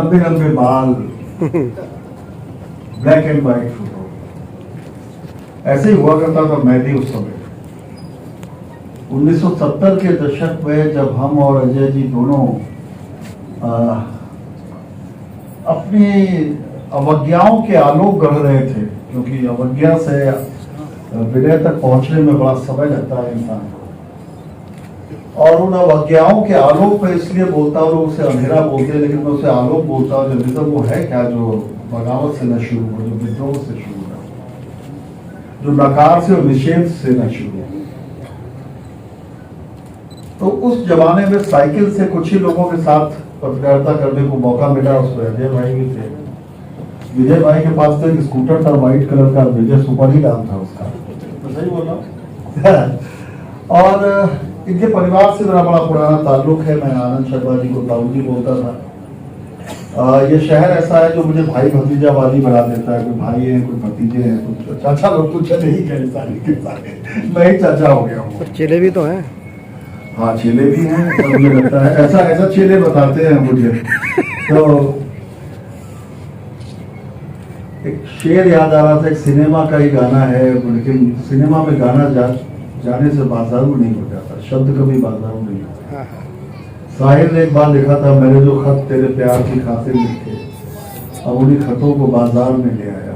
लंबे लंबे बाल, ब्लैक एंड व्हाइट फोटो। ऐसे ही हुआ करता था मैं भी उस समय। 1970 के दशक में जब हम और अजय जी दोनों अपनी अवज्ञाओं के आलोक गढ़ रहे थे, क्योंकि अवज्ञा से विनय तक पहुंचने में बड़ा समय लगता है इंसान को। और उन अवज्ञाओं के आलोक में इसलिए बोलता हूँ, लोग उसे अंधेरा बोलते हैं, लेकिन मैं उसे आलोक बोलता हूँ। जर्नलिज्म वो है क्या जो बगावत से न शुरू हो, जो विद्रोह से शुरू हो, जो नकार से और निषेध से न शुरू हो। तो उस जमाने में साइकिल से कुछ ही लोगों के साथ पत्रकारिता करने को मौका मिला। उसमें अजय भाई भी थे। विजय भाई के पास तो एक स्कूटर था व्हाइट कलर का, विजय सुपर ही नाम था उसका, तो सही बोला। और इनके परिवार से मेरा बड़ा पुराना ताल्लुक है। मैं आनंद शर्मा जी को ताऊ जी बोलता था। ये शहर ऐसा है जो मुझे भाई भतीजा वाली बना देता है। कोई भाई है, कोई भतीजे हैं, कुछ चाचा लोग तो चले ही गए सारे के सारे, मैं ही चाचा हो गया हूँ। चेले भी तो हैं। हाँ, चेले भी हैं। मुझे लगता है ऐसा ऐसा चेले बताते हैं मुझे। तो एक शेर याद आ रहा था, एक सिनेमा का ही गाना है, लेकिन सिनेमा में गाना जाने से बाजारू नहीं हो जाता, शब्द कभी बाजारू नहीं होता। साहिर ने एक बार लिखा था, मैंने जो खत तेरे प्यार की खातिर लिखे, अब उन्हीं खतों को बाजार में ले आया।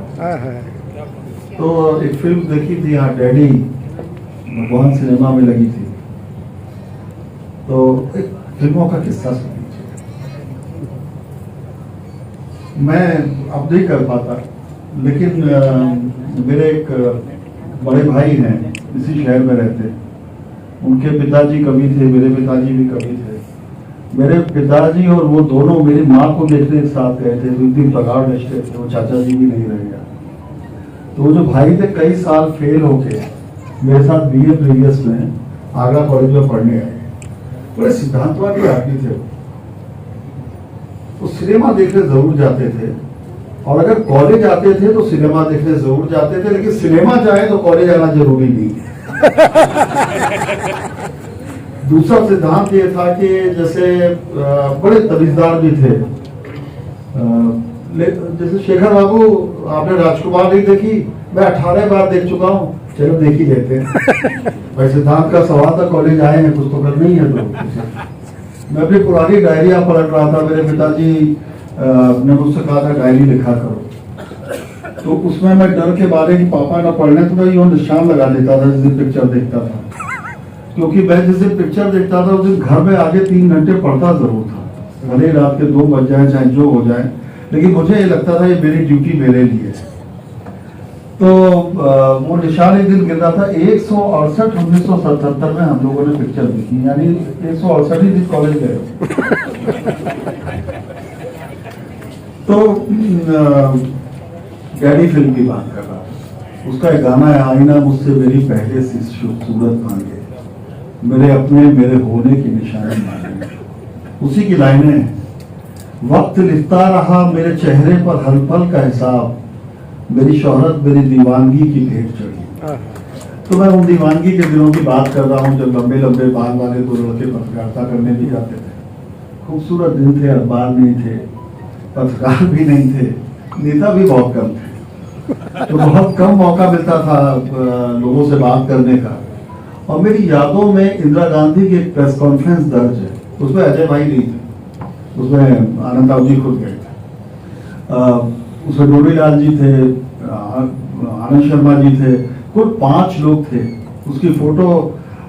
तो एक फिल्म देखी थी यहाँ, डैडी भगवान सिनेमा में लगी थी। तो एक फिल्मों का किस्सा सुन लीजिए। मैं अब नहीं कर पाता, लेकिन मेरे एक बड़े भाई हैं, इसी शहर में रहते। उनके पिताजी कवि थे, मेरे पिताजी भी कवि थे। मेरे पिताजी और वो दोनों मेरी माँ को देखने एक साथ गए थे। एक दिन पगार बेचते थे, वो चाचा जी भी नहीं रहे। तो वो जो भाई थे कई साल फेल होके मेरे साथ BA प्रीवियस में आगरा कॉलेज में पढ़ने आए। बड़े सिद्धांतवादी आदमी थे। वो सिनेमा देखने जरूर जाते थे, और अगर कॉलेज आते थे तो सिनेमा देखने जरूर जाते थे, लेकिन सिनेमा जाए तो कॉलेज आना जरूरी नहीं। दूसरा सिद्धांत ये था कि जैसे बड़े तमीजदार भी थे। जैसे शेखर बाबू, आपने राजकुमार नहीं देखी? मैं 18 बार देख चुका हूँ, चलो देख ही लेते हैं। भाई सिद्धांत का सवाल था, कॉलेज आए हैं, कुछ तो करना ही है। तो मैं अपनी पुरानी डायरिया पलट रहा था। मेरे पिताजी ने मुझसे कहा था डायरी लिखा करो, तो उसमें मैं डर के बारे की पापा ना पढ़ने तो मैं यूँ निशान लगा देता था जिस दिन पिक्चर देखता था। क्योंकि मैं जिस दिन पिक्चर देखता था उस दिन घर में आगे 3 घंटे पढ़ता जरूर था, भले रात के 2 बज जाए चाहे जो हो जाए, लेकिन मुझे ये लगता था ये मेरी ड्यूटी मेरे लिए है। तो वो निशान एक दिन गिर रहा था। 168 1977 में हम लोगों ने पिक्चर देखी, यानी 168 ही दिन कॉलेज गए। तो डैडी फिल्म की बात कर रहा था। उसका एक गाना है, आईना मुझसे मेरी पहले से सूरत मांगे, मेरे अपने मेरे होने की निशानी मांगे। उसी की लाइनें हैं, वक्त लिखता रहा मेरे चेहरे पर हर पल का हिसाब, मेरी शोहरत मेरी दीवानगी की भेंट चढ़ी। तो मैं उन दीवानगी के दिनों की बात कर रहा हूँ जब लंबे लंबे बाल वाले 2 लड़के पत्रकारिता करने भी जाते थे। खूबसूरत दिन थे, अखबार नहीं थे, पत्रकार भी नहीं थे, नेता भी बहुत कम थे। तो बहुत कम मौका मिलता था लोगों से बात करने का। और मेरी यादों में इंदिरा गांधी की एक प्रेस कॉन्फ्रेंस दर्ज है, उसमें अजय भाई नहीं थे, उसमें आनंद राव जी खुद गए थे। उसमें डोडीलाल जी थे, आनंद शर्मा जी थे, कुल 5 लोग थे। उसकी फोटो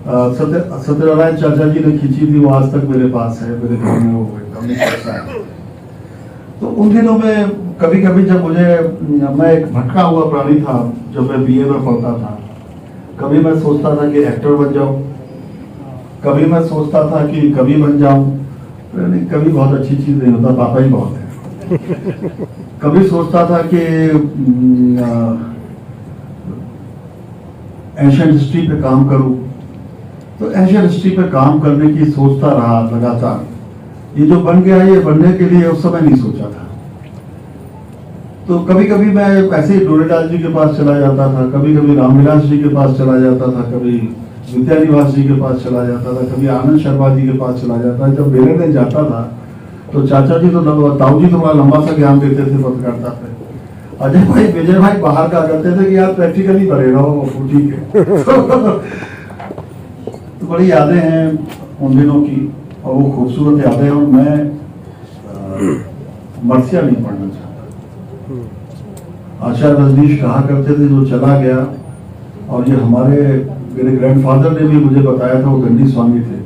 सत्यनारायण चाचा जी ने खींची थी, वो आज तक मेरे पास है, मेरे घर में वो है। तो उन दिनों में कभी कभी जब मैं एक भटका हुआ प्राणी था जब मैं BA में पढ़ता था। कभी मैं सोचता था कि एक्टर बन जाऊं, कभी मैं सोचता था कि कवि बन जाऊं। कभी बहुत अच्छी चीज नहीं होता, पापा ही बहुत है। कभी सोचता था कि एशियन हिस्ट्री पे काम करूं, तो एशियन हिस्ट्री पे काम करने की सोचता रहा लगातार। ये जो बन गया ये बनने के लिए उस समय नहीं सोचा था। तो कभी कभी मैं ऐसे ही डोडीलाल जी के पास चला जाता था, कभी कभी रामविलास जी के पास चला जाता था, कभी विद्यानिवास जी के पास चला जाता था, कभी आनंद शर्मा जी के पास चला जाता था। जब मेरे में जाता था तो चाचा जी तो ताऊ जी तो बड़ा लंबा सा ज्ञान देते थे पत्रकारिता पे। अजय भाई विजय भाई बाहर का करते थे कि यार प्रैक्टिकली पढ़े रहो, ठीक है। तो बड़ी यादें हैं उन दिनों की, और वो खूबसूरत यादें हैं। और मैं मरसिया नहीं पढ़ना चाहता। आचार्य रजनीश कहा करते थे जो चला गया, और ये मेरे ग्रैंडफादर ने भी मुझे बताया था, वो दंडी स्वामी थे,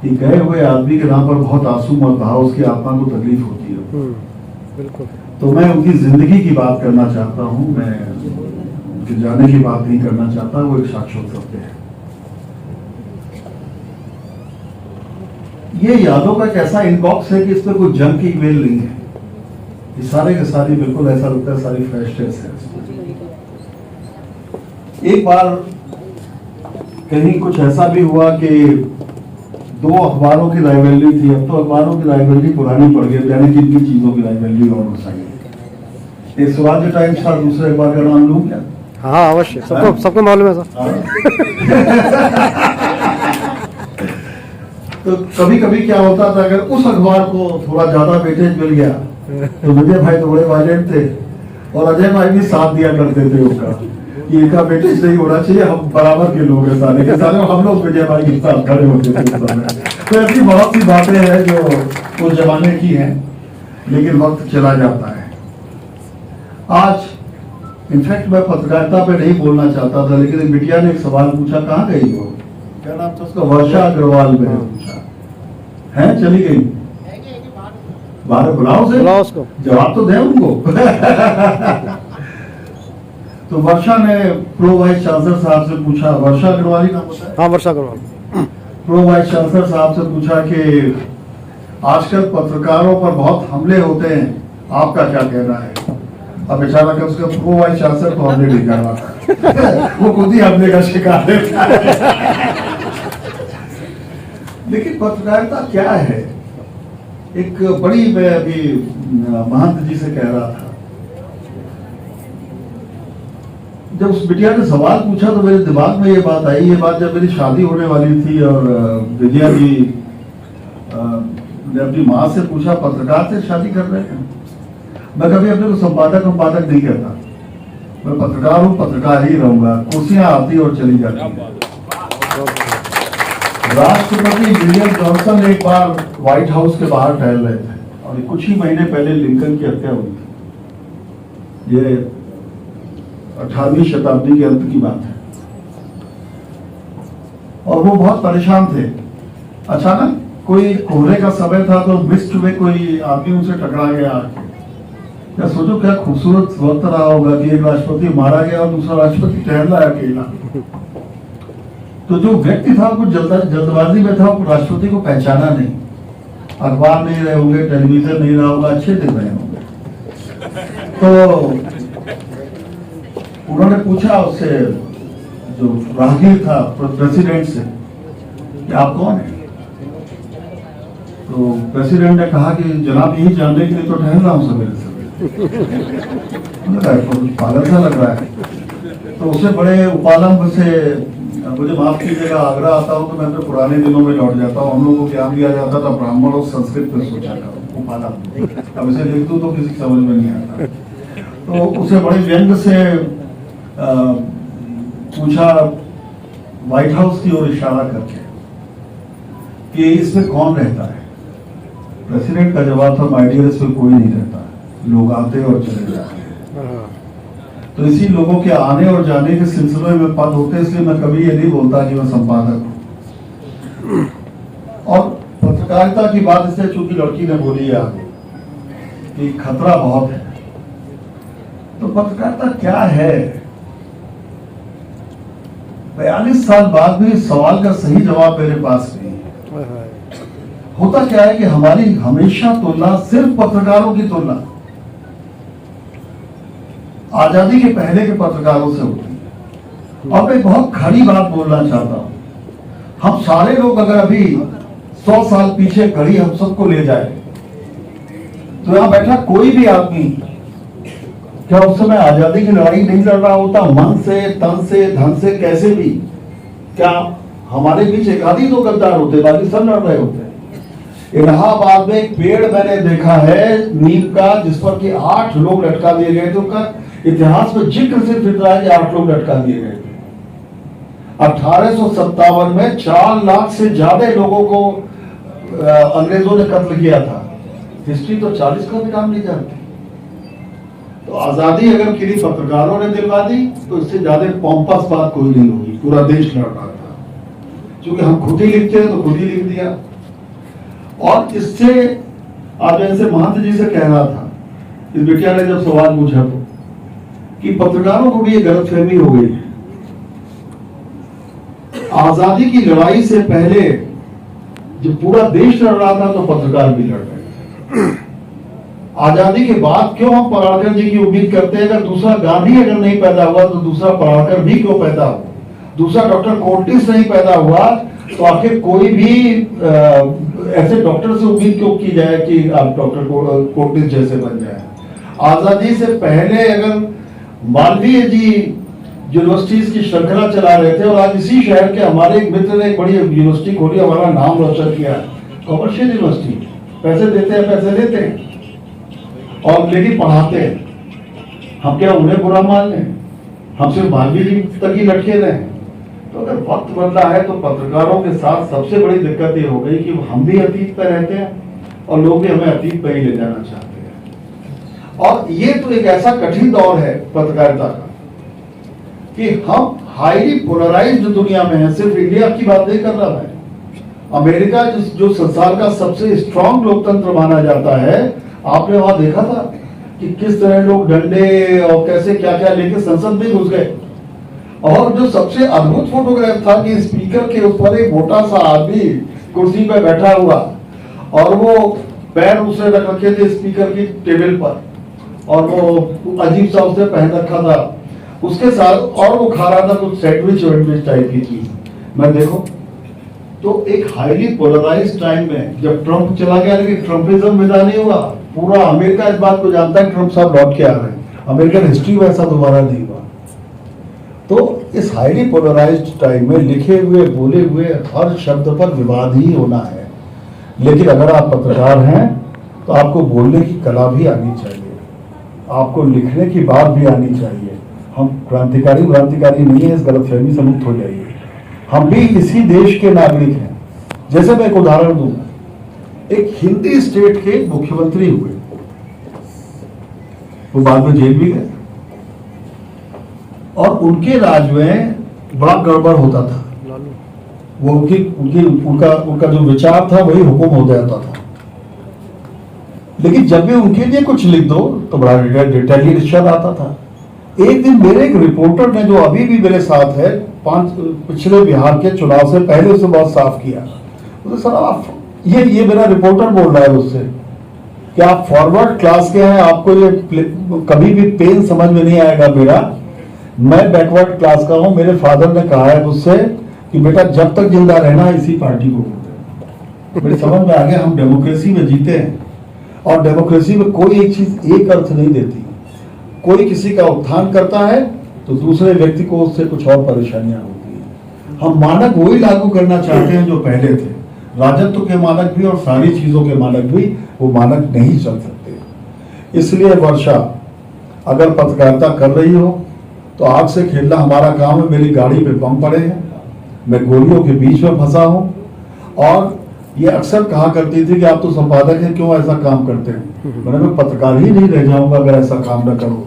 कि गए हुए आदमी के नाम पर बहुत आंसू मत बहाओ, उसकी आत्मा को तकलीफ होती है। बिल्कुल। तो मैं उनकी जिंदगी की बात करना चाहता हूँ, मैं उनके जाने की बात नहीं करना चाहता। वो एक शाश्वत सत्य है। ये यादों का एक ऐसा इनबॉक्स है कि इसमें कोई जंक की मेल नहीं है। ये सारे के सारी बिल्कुल ऐसा लगता है सारी फ्रेशनेस है। एक बार कहीं कुछ ऐसा भी हुआ कि दो अखबारों की राइवलरी थी। अब तो अखबारों की राइवलरी पुरानी पड़ गई, यानी जिनकी चीजों की राइवलरी और हो सके। एक स्वराज्य टाइम्स था, दूसरे अखबार का नाम लूं क्या? हाँ अवश्य, सबको मालूम है सर। तो कभी कभी क्या होता था, अगर उस अखबार को थोड़ा ज्यादा वेटेज मिल गया तो विजय भाई तो बड़े वायलेंट थे, और अजय भाई भी साथ दिया करते थे उसका, कि इनका वेटेज नहीं होना चाहिए, हम बराबर के लोग हैं सारे के सारे, हम लोग विजय भाई के साथ खड़े होते थे। तो ऐसी बहुत सी बातें हैं जो उस जमाने की हैं, लेकिन वक्त चला जाता है। आज इनफैक्ट मैं पत्रकारिता पे नहीं बोलना चाहता था, लेकिन बिटिया ने एक सवाल पूछा, कहाँ गई वो, क्या नाम था उसका, वर्षा अग्रवाल। मैंने पूछा है, चली गई, बाहर बुलाओ से, उसको जवाब तो दे उनको। तो वर्षा ने प्रो वाइस चांसलर साहब से पूछा, वर्षा अग्रवाल ही नाम होता है? हाँ वर्षा अग्रवाल। प्रो वाइस चांसलर साहब से पूछा कि आजकल पत्रकारों पर बहुत हमले होते हैं, आपका क्या कहना है? अब बेचारा का उसका प्रो वाइस चांसलर तो हमले नहीं कर रहा था। वो खुद ही हमले का शिकार है। लेकिन पत्रकारिता क्या है? एक बड़ी, मैं अभी महंत जी से कह रहा था, जब उस बिटिया ने सवाल पूछा तो मेरे दिमाग में ये बात आई। ये बात जब मेरी शादी होने वाली थी, और विजया जी ने अपनी माँ से पूछा, पत्रकार से शादी कर रहे हैं? मैं कभी अपने को संपादक नहीं कहता, मैं पत्रकार हूँ, पत्रकार ही रहूंगा। कुर्सियां आती और चली जाती। राष्ट्रपति विलियम जॉनसन एक बार व्हाइट हाउस के बाहर टहल रहे थे, और कुछ ही महीने पहले लिंकन की हत्या हुई थी। ये 18वीं शताब्दी के अंत की बात है, और वो बहुत परेशान थे। अचानक कोई कोहरे का समय था, तो मिस्ट में कोई आदमी उनसे टकरा गया आके। क्या सोचो, क्या खूबसूरत वक्त रहा होगा कि एक राष्ट्रपति मारा गया और दूसरा राष्ट्रपति टहल रहा है अकेला। तो जो व्यक्ति था वो जल्दबाजी में था, वो राष्ट्रपति को पहचाना नहीं। अखबार नहीं रहे होंगे, टेलीविजन नहीं रहा होगा, अच्छे दिन रहे होंगे। तो उन्होंने पूछा उससे, जो राहगीर था प्रेसिडेंट से, कि आप कौन है? तो प्रेसिडेंट ने कहा कि जनाब यही जानने के लिए तो ठहर रहा हूं सवेरे सवेरे। पागल सा लग रहा है। तो उसे बड़े उपालंब से, मुझे माफ कीजिएगा, आगरा आता हूँ तो मैं अपने पुराने दिनों में लौट जाता हूँ। हम लोगों को ज्ञान दिया जाता था ब्राह्मण और संस्कृत में सोचा था, उपालंब। अब इसे लिख दूं तो किसी समझ में नहीं आता। तो उसे बड़े व्यंग से पूछा, व्हाइट हाउस की ओर इशारा करके, कि इसमें कौन रहता है? प्रेसिडेंट का जवाब था, माय डियर, इसमें कोई नहीं रहता, लोग आते और चले जाते हैं। तो इसी लोगों के आने और जाने के सिलसिले में पद होते हैं, इसलिए मैं कभी ये नहीं बोलता कि मैं संपादक हूं। और पत्रकारिता की बात इसलिए चूंकि लड़की ने बोली है कि खतरा बहुत है। तो पत्रकारिता क्या है? 42 साल बाद भी इस सवाल का सही जवाब मेरे पास नहीं है। होता क्या है कि हमारी हमेशा तुलना, सिर्फ पत्रकारों की तुलना आजादी के पहले के पत्रकारों से होती है। अब मैं बहुत खड़ी बात बोलना चाहता हूं। हम सारे लोग अगर अभी 100 साल पीछे घड़ी हम सबको ले जाए, तो यहां बैठा कोई भी आदमी क्या उस समय आजादी की लड़ाई नहीं लड़ रहा होता? मन से, तन से, धन से, कैसे भी? क्या हमारे बीच एक आदि दो गद्दार होते, बाकी सब लड़ रहे होते? इलाहाबाद में एक पेड़ मैंने देखा है नीम का, जिस पर कि 8 लोग लटका दिए गए थे। उनका इतिहास में जिक्र सिर्फ इतना है कि 8 लोग लटका दिए गए थे। 1857 में 4 लाख से ज्यादा लोगों को अंग्रेजों ने कत्ल किया था। हिस्ट्री तो 40 का भी काम नहीं जानती। तो आजादी अगर किसी पत्रकारों ने दिलवा दी तो इससे ज्यादा पॉम्पस बात कोई नहीं होगी। पूरा देश लड़ रहा था, क्योंकि हम खुद ही लिखते हैं तो खुद ही लिख दिया। और इससे आज ऐसे महंत जी से कह रहा था, इस बेटिया ने जब सवाल पूछा तो, कि पत्रकारों को भी ये गलतफहमी हो गई है। आजादी की लड़ाई से पहले जब पूरा देश लड़ रहा था तो पत्रकार भी लड़ रहे थे। आजादी के बाद क्यों हम पराड़कर जी की उम्मीद करते हैं? अगर दूसरा गांधी अगर नहीं पैदा हुआ तो दूसरा पराड़कर भी क्यों पैदा हुआ? दूसरा डॉक्टर कोर्टिस नहीं पैदा हुआ तो आखिर कोई भी ऐसे डॉक्टर से उम्मीद क्यों की जाए कि आप डॉक्टर कोर्टिस जैसे बन जाए? आजादी से पहले अगर मालवीय जी यूनिवर्सिटीज की श्रृंखला चला रहे थे, और आज इसी शहर के हमारे एक मित्र ने एक बड़ी यूनिवर्सिटी खोली, हमारा नाम रोशन किया, कमर्शियल यूनिवर्सिटी, पैसे देते हैं, पैसे लेते हैं और लेकिन पढ़ाते हैं। हम क्या उन्हें बुरा मान लें? हम सिर्फ मालवीय जी तक ही लटके रहे। तो अगर वक्त बदला है तो पत्रकारों के साथ सबसे बड़ी दिक्कत ये हो गई कि हम भी अतीत पर रहते हैं और लोग भी हमें अतीत पर ही ले जाना चाहते हैं। और ये तो एक ऐसा कठिन दौर है पत्रकारिता का कि हम हाईली पोलराइज्ड दुनिया में है। सिर्फ इंडिया की बात नहीं कर रहा मैं। अमेरिका जो संसार का सबसे स्ट्रांग लोकतंत्र माना जाता है, आपने वहां देखा था कि किस तरह लोग डंडे और कैसे क्या क्या लेके संसद में घुस गए। और जो सबसे अद्भुत फोटोग्राफ था कि स्पीकर के ऊपर एक मोटा सा आदमी कुर्सी पे बैठा हुआ और वो पैर उसने रख रखे थे स्पीकर की टेबल पर, और वो अजीब सा उसने पहन रखा था उसके साथ, और वो खा रहा था कुछ सैंडविच वैंडविच टाइप की चीज। मैं देखो तो एक हाईली पोलराइज्ड टाइम में जब ट्रंप चला गया, लेकिन ट्रंपिज्म विदा नहीं हुआ। पूरा अमेरिका इस बात को जानता है ट्रंप साहब लौट के आ रहे हैं। अमेरिकन हिस्ट्री वैसा दोबारा नहीं हुआ। तो इस हाईली पोलराइज्ड टाइम में लिखे हुए बोले हुए हर शब्द पर विवाद ही होना है। लेकिन अगर आप पत्रकार हैं तो आपको बोलने की कला भी आनी चाहिए, आपको लिखने की बात भी आनी चाहिए। हम क्रांतिकारी नहीं है, इस गलतफहमी से मुक्त हो जाइए। हम भी इसी देश के नागरिक हैं। जैसे मैं एक उदाहरण दूं, एक हिंदी स्टेट के मुख्यमंत्री हुए, वो बाद में जेल भी गए, और उनके राज में बड़ा गड़बड़ होता था। वो उनका जो विचार था वही हुक्म हो जाता था। लेकिन जब भी उनके लिए कुछ लिख दो तो बड़ा रिटेलिएशन आता था। एक दिन मेरे एक रिपोर्टर ने, जो अभी भी मेरे साथ है, पिछले बिहार के चुनाव से पहले उसे बहुत साफ किया। तो सर आप ये मेरा रिपोर्टर बोल रहा है उससे कि आप फॉरवर्ड क्लास के हैं, आपको ये कभी भी पेन समझ में नहीं आएगा मेरा। मैं बैकवर्ड क्लास का हूं। मेरे फादर ने कहा है मुझसे कि बेटा जब तक जिंदा रहना इसी पार्टी को वोट। मेरे समझ में आ गया हम डेमोक्रेसी में जीते हैं, और डेमोक्रेसी में कोई एक चीज एक अर्थ नहीं देती। कोई किसी का उत्थान करता है तो दूसरे व्यक्ति को उससे कुछ और परेशानियां होती हैं। हम मानक वही लागू करना चाहते हैं जो पहले थे। राजत्व के मानक भी और सारी चीजों के मानक भी, वो मानक नहीं चल सकते। इसलिए वर्षा, अगर पत्रकारिता कर रही हो तो आग से खेलना हमारा काम है। मेरी गाड़ी पे बम पड़े हैं, मैं गोलियों के बीच में फंसा हूं, और ये अक्सर कहा करती थी कि आप तो संपादक हैं, क्यों ऐसा काम करते हैं? मैं पत्रकार ही नहीं रह जाऊंगा अगर ऐसा काम न करूं।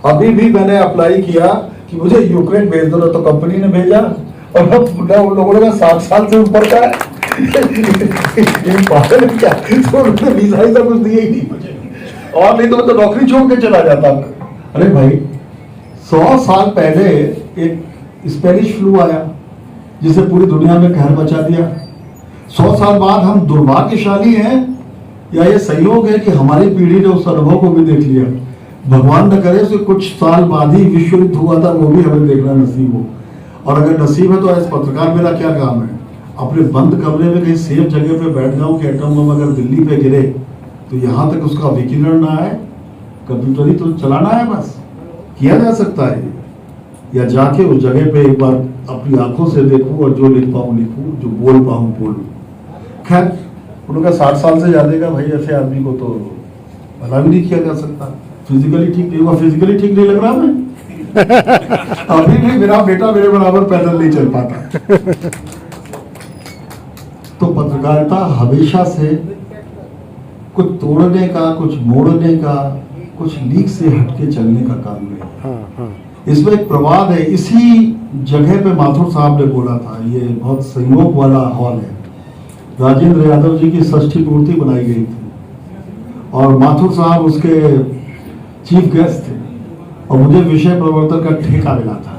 अभी भी मैंने अप्लाई किया कि मुझे यूक्रेन भेज दो, तो कंपनी ने भेजा, और उन लोगों ने 60 साल से ऊपर का है क्या, तो उन्होंने वीजा ही सब कुछ दिया ही नहीं मुझे, और नहीं तो मैं तो नौकरी छोड़ के चला जाता। अरे भाई 100 साल पहले एक स्पेनिश फ्लू आया जिसे पूरी दुनिया में कहर मचा दिया। 100 साल बाद हम दुर्भाग्यशाली हैं या ये संयोग है कि हमारी पीढ़ी ने उस अनुभव को भी देख लिया। भगवान न करे उसके कुछ साल बाद ही विश्व युद्ध हुआ था, वो भी हमें देखना नसीब हो। और अगर नसीब है तो एज पत्रकार मेरा क्या काम है? अपने बंद कमरे में कहीं सेफ जगह पे बैठ जाऊं कि एटम बम अगर दिल्ली पे गिरे तो यहां तक उसका विकिरण ना आए, कंप्यूटर ही तो चलाना है, बस किया जा सकता है। या जाके उस जगह पे एक बार अपनी आंखों से देखूं और जो लिख पाऊं लिखूं, जो बोल पाऊं बोलूं। खैर उन्होंने कहा 60 साल से ज्यादा का भाई ऐसे आदमी को तो भला भी नहीं किया जा सकता, फिजिकली ठीक नहीं हुआ। फिजिकली ठीक नहीं लग रहा मैं अभी भी मेरा बेटा मेरे बराबर पैदल नहीं चल पाता। तो पत्रकारिता हमेशा से कुछ तोड़ने का, कुछ मोड़ने का, कुछ लीक से हटके चलने का काम है। हाँ हाँ इसमें एक प्रवाद है, इसी जगह पे माथुर साहब ने बोला था, ये बहुत संयोग वाला हॉल है, राजेंद्र यादव जी की षष्ठी मूर्ति बनाई गई थी और माथुर साहब उसके चीफ गेस्ट थे और मुझे विषय प्रवर्तन का ठेका मिला था।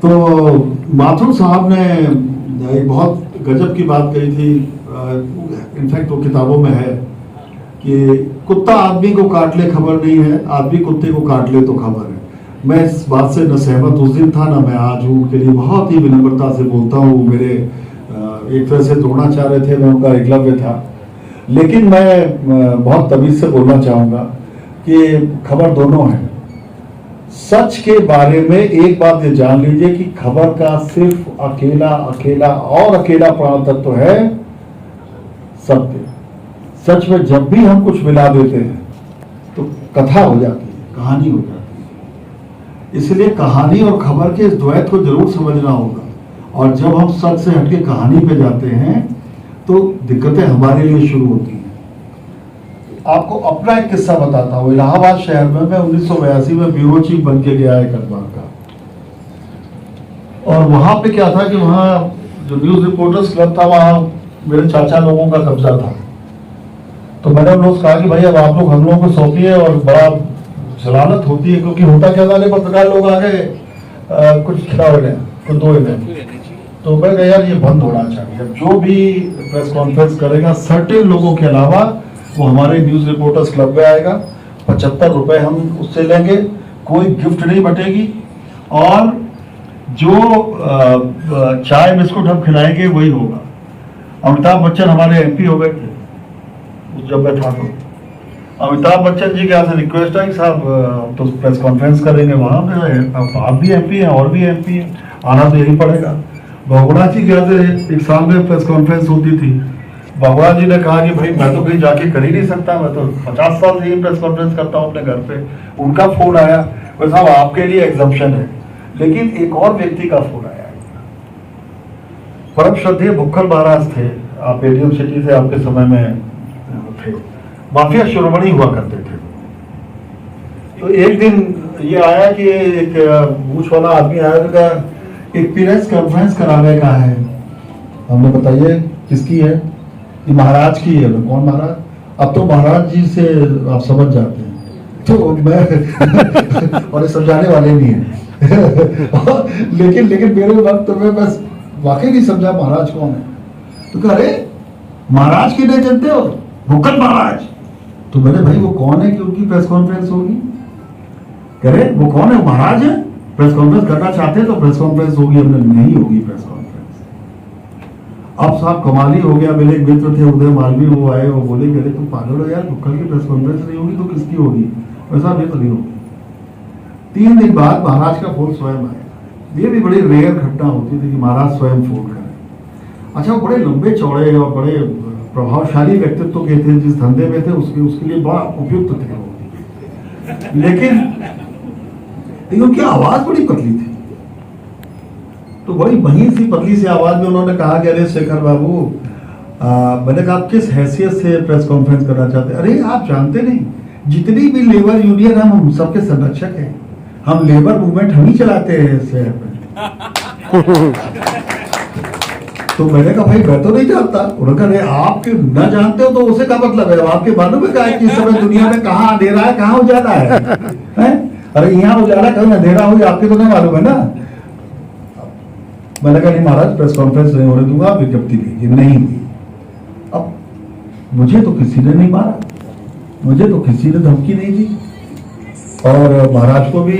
तो माथुर साहब ने एक बहुत गजब की बात कही थी, इनफैक्ट वो किताबों में है कि कुत्ता आदमी को काट ले खबर नहीं है, आदमी कुत्ते को काट ले तो खबर है। मैं इस बात से न सहमत उस दिन था, ना मैं आज हूँ। उनके लिए बहुत ही विनम्रता से बोलता हूँ। मेरे एक तरह से द्रोणाचार्य थे, मैं उनका एकलव्य था। लेकिन मैं बहुत तमीज से बोलना चाहूँगा कि खबर दोनों है। सच के बारे में एक बात ये जान लीजिए कि खबर का सिर्फ अकेला और अकेला प्राण तत्व है सत्य। सच में जब भी हम कुछ मिला देते हैं तो कथा हो जाती है, कहानी हो जाती है। इसलिए कहानी और खबर के इस द्वैत को जरूर समझना होगा। और जब हम सच से हटके कहानी पे जाते हैं तो दिक्कतें हमारे लिए शुरू होती हैं। आपको अपना एक किस्सा बताता हूँ। इलाहाबाद शहर में मैं 1982 में ब्यूरो चीफ बन के गया एक अखबार का, और वहां पे क्या था कि वहाँ जो न्यूज रिपोर्टर्स क्लब था, वहाँ मेरे चाचा लोगों का कब्जा था। तो मैंने उन लोगों से कहा कि भाई अब आप लोग हम लोगों को सौंपिए, और बड़ा जलालत होती है क्योंकि होता क्या, वाले पत्रकार लोग आ गए, कुछ खिला हो गया, कुछ दो गए। तो मैं कहा यार ये बंद होना चाहिए। अब जो भी प्रेस कॉन्फ्रेंस करेगा सर्टेन लोगों के अलावा वो हमारे न्यूज रिपोर्टर्स क्लब में आएगा, 75 रुपए हम उससे लेंगे, कोई गिफ्ट नहीं बटेगी, और जो चाय बिस्कुट हम खिलाएंगे वही होगा। अमिताभ बच्चन हमारे एमपी हो गए थे जब मैं था। तो अमिताभ बच्चन जी के यहाँ से रिक्वेस्ट आई, साहब तो प्रेस कॉन्फ्रेंस करेंगे वहाँ पे, आप भी एमपी हैं और भी एमपी हैं, आना तो यही पड़ेगा। बहुगुणा जी के यहाँ से एक साल में प्रेस कॉन्फ्रेंस होती थी। बहुगुणा जी ने कहा कि भाई मैं तो कहीं जाके कर ही नहीं सकता, मैं तो 50 साल से ही प्रेस कॉन्फ्रेंस करता हूँ अपने घर पे। उनका फोन आया, भाई साहब आपके लिए एग्जम्पशन है। लेकिन एक और व्यक्ति का फोन आया, परम श्रद्धेय भुक्कल महाराज थे, आप एटीएम सिटी से आपके समय में थे, माफिया शिरोमणि हुआ करते थे। तो एक दिन ये आया कि एक मूछ वाला आदमी आया, तो कहा एक प्रेस कॉन्फ्रेंस कराने का है। हमने बताइए किसकी है? ये महाराज की है। कौन महाराज? अब तो महाराज जी से आप समझ जाते हैं। तो मैं और समझाने वाले नहीं है लेकिन मेरे वक्त में बस वाकई नहीं समझा महाराज कौन है। तो कह रहे महाराज की नहीं जानते हो? भुक्कल महाराज। तो मैंने भाई वो कौन है कि उनकी प्रेस कॉन्फ्रेंस होगी? कह रहे वो कौन है? महाराज है, प्रेस कॉन्फ्रेंस करना चाहते हैं तो प्रेस कॉन्फ्रेंस होगी। हमने नहीं होगी प्रेस कॉन्फ्रेंस। अब साहब कमाल ही हो गया। मेरे एक मित्र थे उदय मालवी, वो आए, वो बोले कह रहे तुम पागल हो यार, भुक्कल की प्रेस कॉन्फ्रेंस नहीं होगी तो किसकी होगी? वैसा भी तो नहीं होगी। 3 दिन बाद महाराज का फोन स्वयं आया। ये भी बड़ी रेयर घटना होती थी कि महाराज स्वयं फोन करें। अच्छा, वो बड़े लंबे चौड़े और बड़े प्रभावशाली व्यक्तित्व के थे, जिस धंधे में थे उसके लिए बड़ा उपयुक्त थे वो। लेकिन उनकी आवाज बड़ी पतली थी। तो बड़ी महीन सी पतली सी आवाज में उन्होंने कहा कि अरे शेखर बाबू, मैंने कहा आप किस हैसियत से प्रेस कॉन्फ्रेंस करना चाहते हैं? अरे आप जानते नहीं, जितनी भी लेबर यूनियन हम सबके संरक्षक हैं, हम लेबर मूवमेंट हम ही चलाते हैं इस शहर में। तो मैंने कहा भाई मैं तो नहीं जानता। उन्होंने कहा अरे आप न जानते हो तो उसे क्या मतलब है? आपके मालूम है क्या कि इस समय दुनिया में कहाँ अंधेरा है कहाँ उजाला है? अरे यहाँ उजाला कहीं अंधेरा हो, आपके तो नहीं मालूम है ना। मैंने कहा नहीं महाराज, प्रेस कॉन्फ्रेंस नहीं होने दूंगा, विज्ञप्ति देगी। नहीं हुई। अब मुझे तो किसी ने नहीं मारा, मुझे तो किसी ने धमकी नहीं दी, और महाराज को भी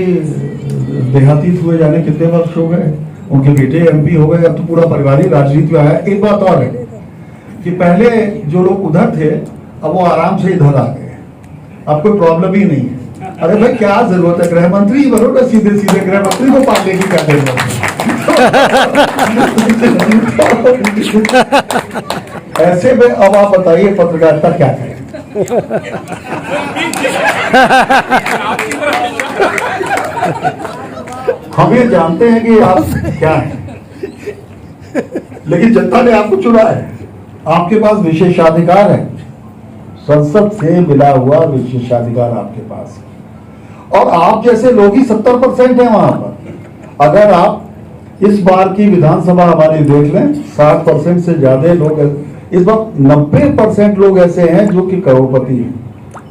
देहातीत हुए जाने कितने वर्ष हो गए, उनके बेटे एमपी हो गए, अब तो पूरा परिवार ही राजनीति में आया। एक बात और है कि पहले जो लोग उधर थे अब वो आराम से इधर आ गए, अब कोई प्रॉब्लम ही नहीं है। अरे भाई क्या जरूरत है, गृह मंत्री बनो ना, सीधे सीधे गृह मंत्री को पालने की क्या जरूरत है? ऐसे में अब आप बताइए पत्रकारिता क्या करें। हम ये जानते हैं कि आप क्या हैं, लेकिन जनता ने आपको चुना है, आपके पास विशेषाधिकार है, संसद से मिला हुआ विशेषाधिकार आपके पास है। और आप जैसे लोग ही 70% हैं वहां पर। अगर आप इस बार की विधानसभा हमारी देख लें, 60% से ज्यादा लोग, इस वक्त 90% लोग ऐसे हैं जो कि करोड़पति हैं।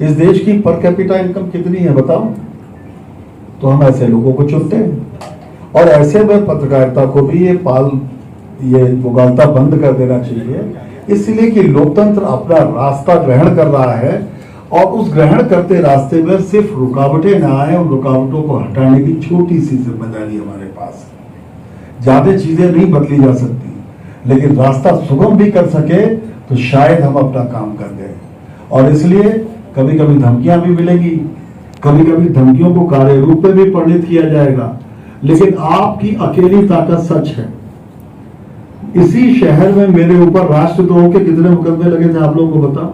इस देश की पर कैपिटा इनकम कितनी है बताओ? तो हम ऐसे लोगों को चुनते हैं। और ऐसे में पत्रकारिता को भी ये उगालता बंद कर देना चाहिए, इसलिए कि लोकतंत्र अपना रास्ता ग्रहण कर रहा है और उस ग्रहण करते रास्ते में सिर्फ रुकावटें ना आए, उन रुकावटों को हटाने की छोटी सी जिम्मेदारी हमारे पास है। ज्यादा चीजें नहीं बदली जा सकती, लेकिन रास्ता सुगम भी कर सके तो शायद हम अपना काम कर दें। और इसलिए कभी कभी धमकियां भी मिलेंगी, कभी कभी धमकियों को कार्य रूप में भी परिणित किया जाएगा, लेकिन आपकी अकेली ताकत सच है। इसी शहर में मेरे ऊपर राष्ट्रद्रोह के कितने मुकदमे लगे थे आप लोगों को बताओ?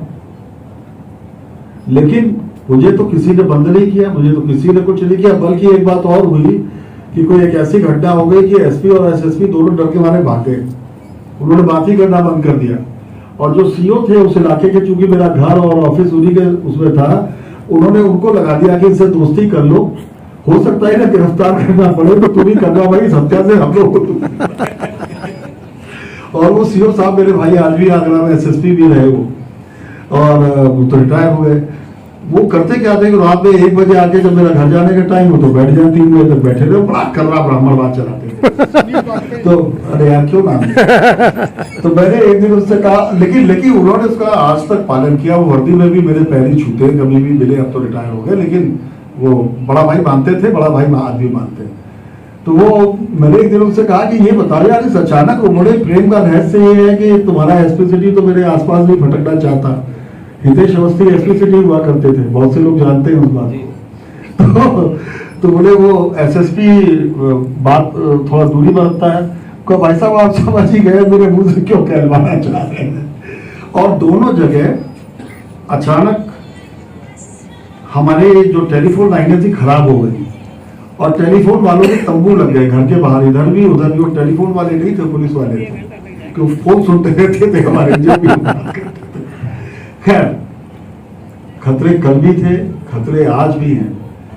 लेकिन मुझे तो किसी ने बंद नहीं किया, मुझे तो किसी ने कुछ नहीं किया। बल्कि एक बात और हुई कि कोई एक ऐसी घटना हो गई कि एसपी और एसएसपी दोनों डर के मारे भागे, उन्होंने बात ही करना बंद कर दिया। और जो सीओ थे उस इलाके के, चूंकि मेरा घर और ऑफिस उन्हीं के उसमें था, उन्होंने उनको लगा दिया कि इनसे दोस्ती कर लो, हो सकता है ना गिरफ्तार करना पड़े, तो तुम ही करना भाई, सत्या से हम लोग। और वो सीओ साहब मेरे भाई आज भी आगरा में एसएसपी भी रहे वो, और वो तो रिटायर हो गए। वो करते क्या थे कि रात में 1 बजे आके जब मेरा घर जाने का टाइम हो तो बैठ जाए, 3 बजे तक बैठे रहे, बड़ा कर्रा ब्राह्मणवाद चलाते थे। तो अरे यार क्यों ना, तो मैंने एक दिन उससे कहा, लेकिन उन्होंने उसका आज तक पालन किया। वो वर्दी में भी मेरे पैर ही छूते, कभी भी मिले, अब तो रिटायर हो गए, लेकिन वो बड़ा भाई मानते थे, बड़ा भाई आज भी मानते हैं। तो वो मैंने एक दिन उनसे कहा कि ये बताओ यार, इस अचानक उन्होंने प्रेम का रहस्य ये है कि तुम्हारा एसपी सिटी तो मेरे आसपास भी भटकना चाहता। हितेश अवस्थी एसपी सिटी हुआ करते थे, बहुत से लोग जानते हैं उस बात को। तो बोले वो एसएसपी बात थोड़ा दूरी बरतता है, को भाई साहब आप समझ ही गए मेरे मुंह से क्यों कहलवाना चाह रहे हैं। और दोनों जगह अचानक हमारे जो टेलीफोन लाइनें थी खराब हो गई, और टेलीफोन वालों के तंबू लग गए घर के बाहर, इधर भी उधर भी। वो टेलीफोन वाले नहीं थे, पुलिस वाले थे, क्यों फोन सुनते रहते थे हमारे जो भी। खैर, खतरे कल भी थे, खतरे आज भी हैं।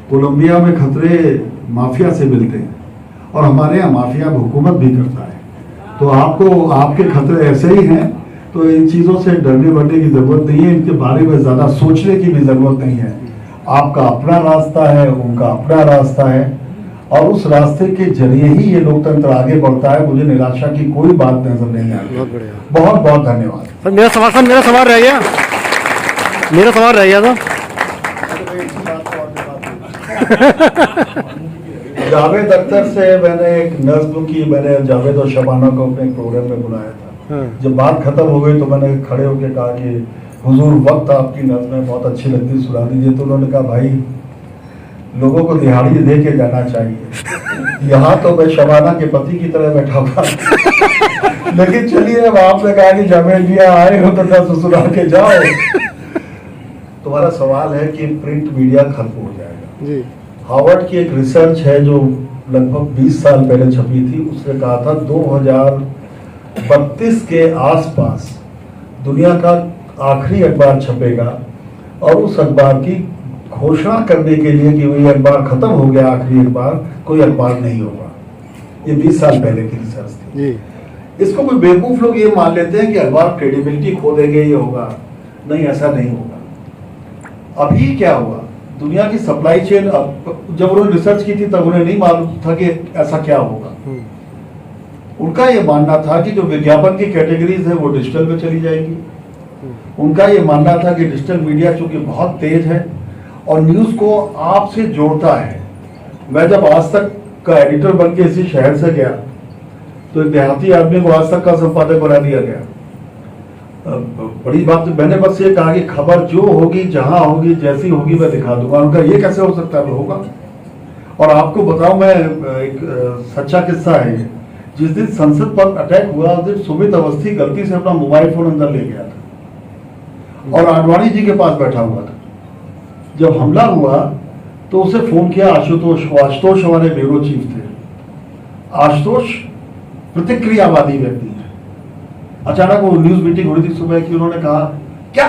कोलंबिया में खतरे माफिया से मिलते हैं, और हमारे यहाँ माफिया हुकूमत भी करता है। तो आपको आपके खतरे ऐसे ही हैं, तो इन चीजों से डरने बढ़ने की जरूरत नहीं है, इनके बारे में ज्यादा सोचने की भी जरूरत नहीं है। आपका अपना रास्ता है, उनका अपना रास्ता है, और उस रास्ते के जरिए ही ये लोकतंत्र आगे बढ़ता है। मुझे निराशा की कोई बात नजर नहीं आती। बहुत बहुत धन्यवाद। सर मेरा सवाल रह गया, मेरा सवाल रह गया था। जावेद अख्तर से मैंने एक नज्म की, मैंने जावेद और शबाना को अपने प्रोग्राम में बुलाया था। जब बात खत्म हो गई तो मैंने खड़े होकर कहा कि हुजूर वक्त आपकी नज़्में बहुत अच्छी लगती, सुना दीजिए। तो उन्होंने कहा भाई लोगों को दिहाड़ी दे के जाना चाहिए, यहाँ तो मैं शबाना के पति की तरह बैठा हुआ। लेकिन चलिए, अब आपने कहा कि जावेद जी आए हो तो न सुना के जाओ। तुम्हारा सवाल है कि प्रिंट मीडिया खत्म हो जाएगा जी। हार्वर्ड की एक रिसर्च है जो लगभग 20 साल पहले छपी थी, उसने कहा था 2032 के आसपास दुनिया का आखिरी अखबार छपेगा, और उस अखबार की घोषणा करने के लिए कि वही अखबार खत्म हो गया, आखिरी अखबार, कोई अखबार नहीं होगा। ये 20 साल पहले की रिसर्च थी। इसको कोई बेवकूफ लोग ये मान लेते हैं कि अखबार क्रेडिबिलिटी खो देंगे, ये होगा। नहीं, ऐसा नहीं होगा। अभी क्या हुआ, दुनिया की सप्लाई चेन, जब उन्होंने रिसर्च की थी तब उन्हें नहीं मालूम था कि ऐसा क्या होगा। उनका ये मानना था कि जो विज्ञापन की कैटेगरीज है वो डिजिटल में चली जाएगी। उनका ये मानना था कि डिजिटल मीडिया चूंकि बहुत तेज है और न्यूज को आपसे जोड़ता है। मैं जब आज तक का एडिटर बन के इसी शहर से गया तो एक देहाती आदमी को आज तक का संपादक बना दिया गया। बड़ी बात, मैंने बस ये कहा कि खबर जो होगी, जहां होगी, जैसी होगी मैं दिखा दूंगा। उनका ये कैसे हो सकता है, होगा। और आपको बताऊं, मैं एक सच्चा किस्सा है जिस दिन संसद पर अटैक हुआ उस दिन सुमित अवस्थी गलती से अपना मोबाइल फोन अंदर ले गया था और आडवाणी जी के पास बैठा हुआ था। जब हमला हुआ तो उसे फोन किया आशुतोष को। आशुतोष हमारे ब्यूरो चीफ थे। आशुतोष प्रतिक्रियावादी व्यक्ति है। अचानक वो न्यूज मीटिंग हो रही थी सुबह की, उन्होंने कहा क्या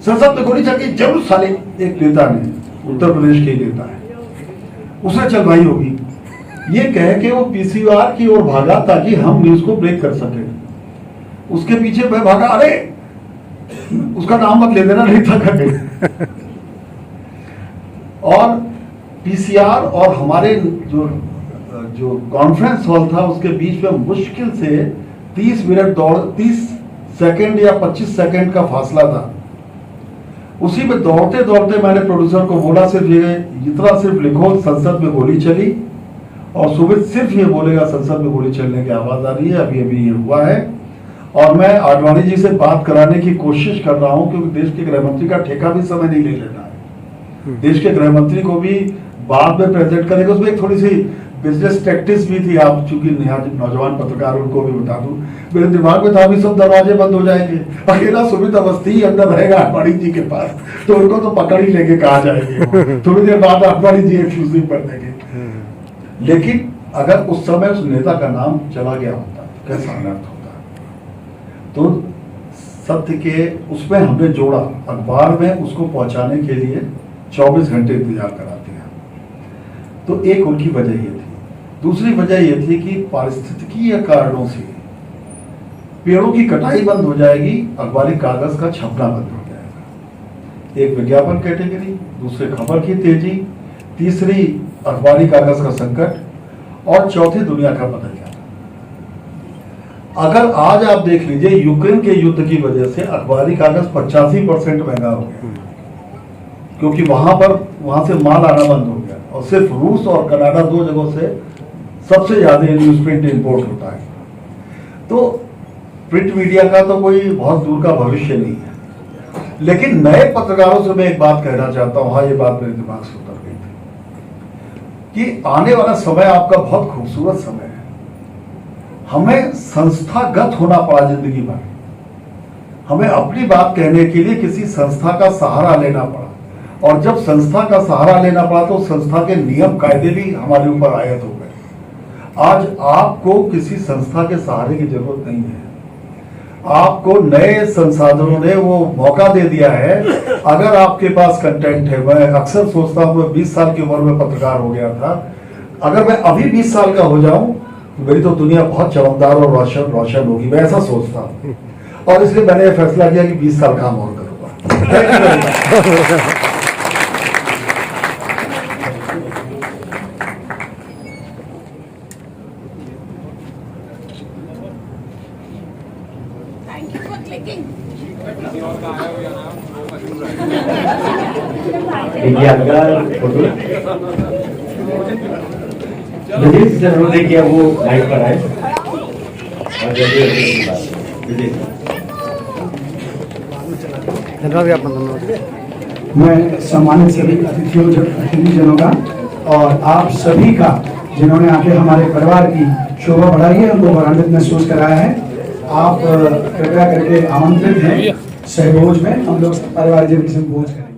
संसद में गोली चली? जरूर साले, एक नेता ने, उत्तर प्रदेश के नेता है, उसने चलवाई होगी। ये कह के वो पीसीआर की ओर भागा ताकि हम न्यूज को ब्रेक कर सके। उसके पीछे मैं भागा, अरे उसका नाम मत ले देना नहीं था करके। और पीसीआर और हमारे जो कॉन्फ्रेंस हॉल था उसके बीच में मुश्किल से 30 मिनट 30 सेकंड या 25 सेकंड का फासला था। उसी में दौड़ते दौड़ते मैंने प्रोड्यूसर को बोला सिर्फ ये इतना सिर्फ लिखो संसद में गोली चली, और सुमित सिर्फ ये बोलेगा संसद में गोली चलने की आवाज आ रही है, अभी अभी ये हुआ है। और मैं आडवाणी जी से बात कराने की कोशिश कर रहा हूं क्योंकि देश के गृह मंत्री का ठेका भी समय नहीं ले लेना है। देश के गृह मंत्री को भी बाद में प्रेजेंट करेंगे। उसमें एक थोड़ी सी बिजनेस टैक्टिक्स भी थी। आप चूंकि नौजवान पत्रकार उनको भी बता दूं, मेरे दिमाग में था अभी सब दरवाजे बंद हो जाएंगे, अकेला सुमित अवस्थी अंदर रहेगा आडवाणी जी के पास, तो उनको तो पकड़ ही लेके कहा जाएंगे। थोड़ी देर बाद आडवाणी जी एक्सक्लूसिव कर देंगे। लेकिन अगर उस समय उस नेता का नाम चला गया होता कैसा अनर्थ होता। तो सत्य के उसमें हमने जोड़ा, अखबार में उसको पहुंचाने के लिए 24 घंटे इंतजार करा दिया। तो एक उनकी वजह ये थी। दूसरी वजह ये थी कि पारिस्थितिकीय कारणों से पेड़ों की कटाई बंद हो जाएगी, अखबारी कागज का छपना बंद हो जाएगा। एक विज्ञापन कैटेगरी, दूसरे खबर की तेजी, तीसरी अखबारी कागज का संकट, और चौथी दुनिया का बदल जाना। अगर आज आप देख लीजिए यूक्रेन के युद्ध की वजह से अखबारी कागज 85% महंगा हो गया, क्योंकि वहां से माल आना बंद हो गया और सिर्फ रूस और कनाडा 2 जगहों से सबसे ज्यादा न्यूज प्रिंट इंपोर्ट होता है। तो प्रिंट मीडिया का तो कोई बहुत दूर का भविष्य नहीं है। लेकिन नए पत्रकारों से मैं एक बात कहना चाहता हूं, हाँ ये बात मेरे दिमाग से उतर गई थी कि आने वाला समय आपका बहुत खूबसूरत समय है। हमें संस्थागत होना पड़ा जिंदगी भर, हमें अपनी बात कहने के लिए किसी संस्था का सहारा लेना पड़ा, और जब संस्था का सहारा लेना पड़ा तो संस्था के नियम कायदे भी हमारे ऊपर आयत हो गए। आज आपको किसी संस्था के सहारे की जरूरत नहीं है। आपको नए संसाधनों ने वो मौका दे दिया है। अगर आपके पास कंटेंट है, मैं अक्सर सोचता हूं, मैं 20 साल की उम्र में पत्रकार हो गया था, अगर मैं अभी 20 साल का हो जाऊं तो मेरी तो दुनिया बहुत चमकदार और रोशन होगी, मैं ऐसा सोचता हूं। और इसलिए मैंने फैसला किया कि 20 साल काम और करूंगा। से अनुरोध किया वो लाइव पर आए मैं सम्मानित सभी अतिथिजनों का और आप सभी का जिन्होंने आके हमारे परिवार की शोभा बढ़ाई है, उनको गौरवान्वित महसूस कराया है। आप कृपया करके आमंत्रित हैं सहभोज में, हम लोग परिवार जन भोज करेंगे।